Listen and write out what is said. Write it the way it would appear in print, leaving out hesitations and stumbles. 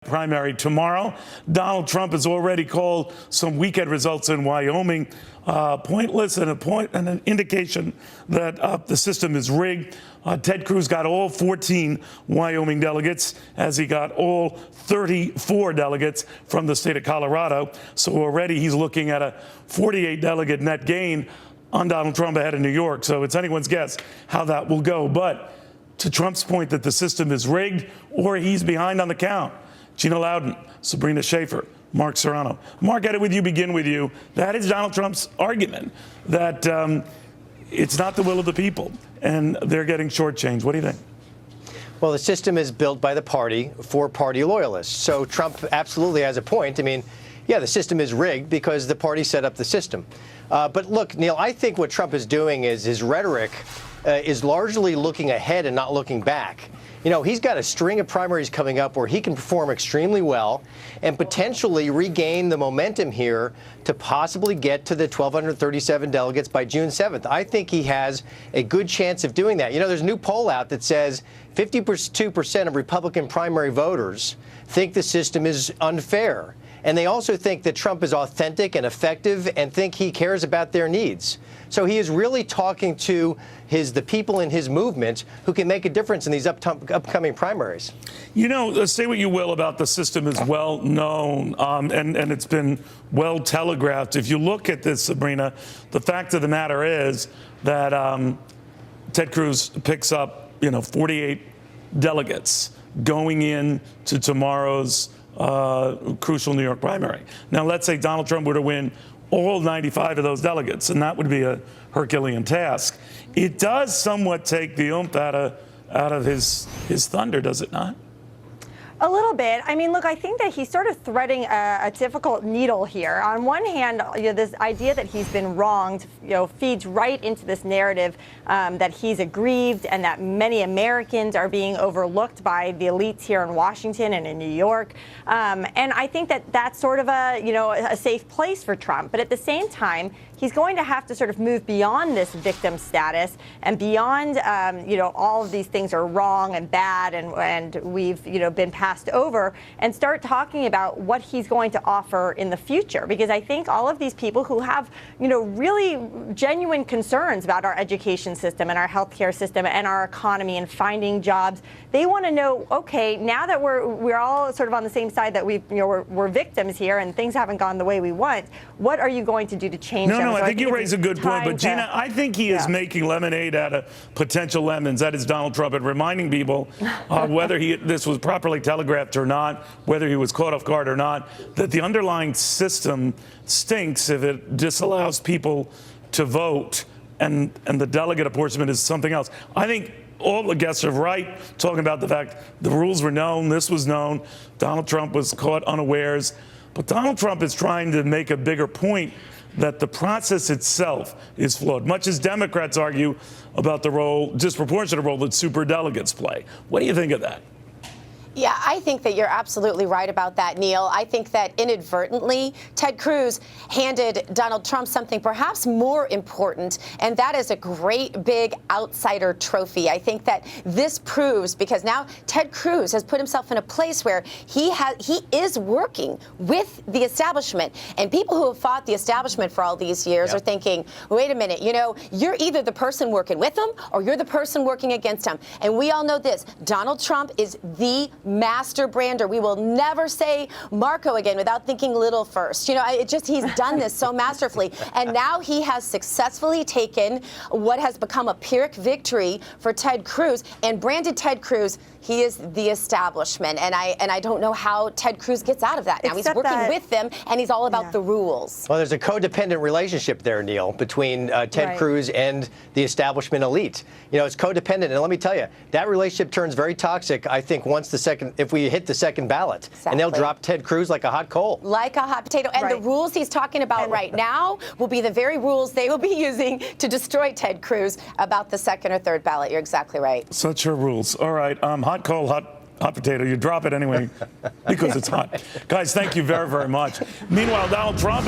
primary tomorrow. Donald Trump has already called some weekend results in Wyoming pointless and an indication that the system is rigged. Ted Cruz got all 14 Wyoming delegates, as he got all 34 delegates from the state of Colorado. So already he's looking at a 48 delegate net gain on Donald Trump ahead of New York. So it's anyone's guess how that will go. But to Trump's point that the system is rigged or he's behind on the count, Gina Loudon, Sabrina Schaeffer, Mark Serrano. Mark, I begin with you. That is Donald Trump's argument, that it's not the will of the people and they're getting shortchanged. What do you think? Well, the system is built by the party for party loyalists. So Trump absolutely has a point. I mean, yeah, the system is rigged because the party set up the system. But look, Neil, I think what Trump is doing is his rhetoric is largely looking ahead and not looking back. You know, he's got a string of primaries coming up where he can perform extremely well and potentially regain the momentum here to possibly get to the 1,237 delegates by June 7th. I think he has a good chance of doing that. You know, there's a new poll out that says 52% of Republican primary voters think the system is unfair. And they also think that Trump is authentic and effective and think he cares about their needs. So he is really talking to the people in his movement who can make a difference in these upcoming primaries. You know, say what you will about the system is well known and it's been well telegraphed. If you look at this, Sabrina, the fact of the matter is that Ted Cruz picks up, 48 delegates going into tomorrow's crucial New York primary. Now, let's say Donald Trump were to win all 95 of those delegates, and that would be a Herculean task. It does somewhat take the oomph out of his thunder, does it not? A little bit. I mean, look, I think that he's sort of threading a difficult needle here. On one hand, this idea that he's been wronged, feeds right into this narrative that he's aggrieved and that many Americans are being overlooked by the elites here in Washington and in New York. And I think that that's sort of a safe place for Trump. But at the same time, he's going to have to sort of move beyond this victim status and beyond, all of these things are wrong and bad and we've, been passed over, and start talking about what he's going to offer in the future. Because I think all of these people who have, really genuine concerns about our education system and our healthcare system and our economy and finding jobs, they want to know, okay, now that we're all sort of on the same side that we're victims here and things haven't gone the way we want, what are you going to do to change them? No, I think you raise a good point. But Gina, I think he is making lemonade out of potential lemons. That is Donald Trump, and reminding people whether this was properly telegraphed or not, whether he was caught off guard or not, that the underlying system stinks if it disallows people to vote, and the delegate apportionment is something else. I think all the guests are right, talking about the fact the rules were known, this was known, Donald Trump was caught unawares. But Donald Trump is trying to make a bigger point that the process itself is flawed, much as Democrats argue about the disproportionate role that superdelegates play. What do you think of that? Yeah, I think that you're absolutely right about that, Neil. I think that inadvertently, Ted Cruz handed Donald Trump something perhaps more important, and that is a great big outsider trophy. I think that this proves, because now Ted Cruz has put himself in a place where he is working with the establishment, and people who have fought the establishment for all these years are thinking, wait a minute, you're either the person working with them or you're the person working against him. And we all know this, Donald Trump is the master brander. We will never say Marco again without thinking little first. He's done this so masterfully. And now he has successfully taken what has become a Pyrrhic victory for Ted Cruz and branded Ted Cruz. He is the establishment. And I don't know how Ted Cruz gets out of that now. He's working with them, and he's all about the rules. Well, there's a codependent relationship there, Neil, between Ted Cruz and the establishment elite. It's codependent. And let me tell you, that relationship turns very toxic, I think, if we hit the second ballot. Exactly. And they'll drop Ted Cruz like a hot coal. Like a hot potato. And the rules he's talking about right now will be the very rules they will be using to destroy Ted Cruz about the second or third ballot. You're exactly right. Such are rules. All right. Hot coal, hot potato. You drop it anyway because it's hot. Guys, thank you very, very much. Meanwhile, Donald Trump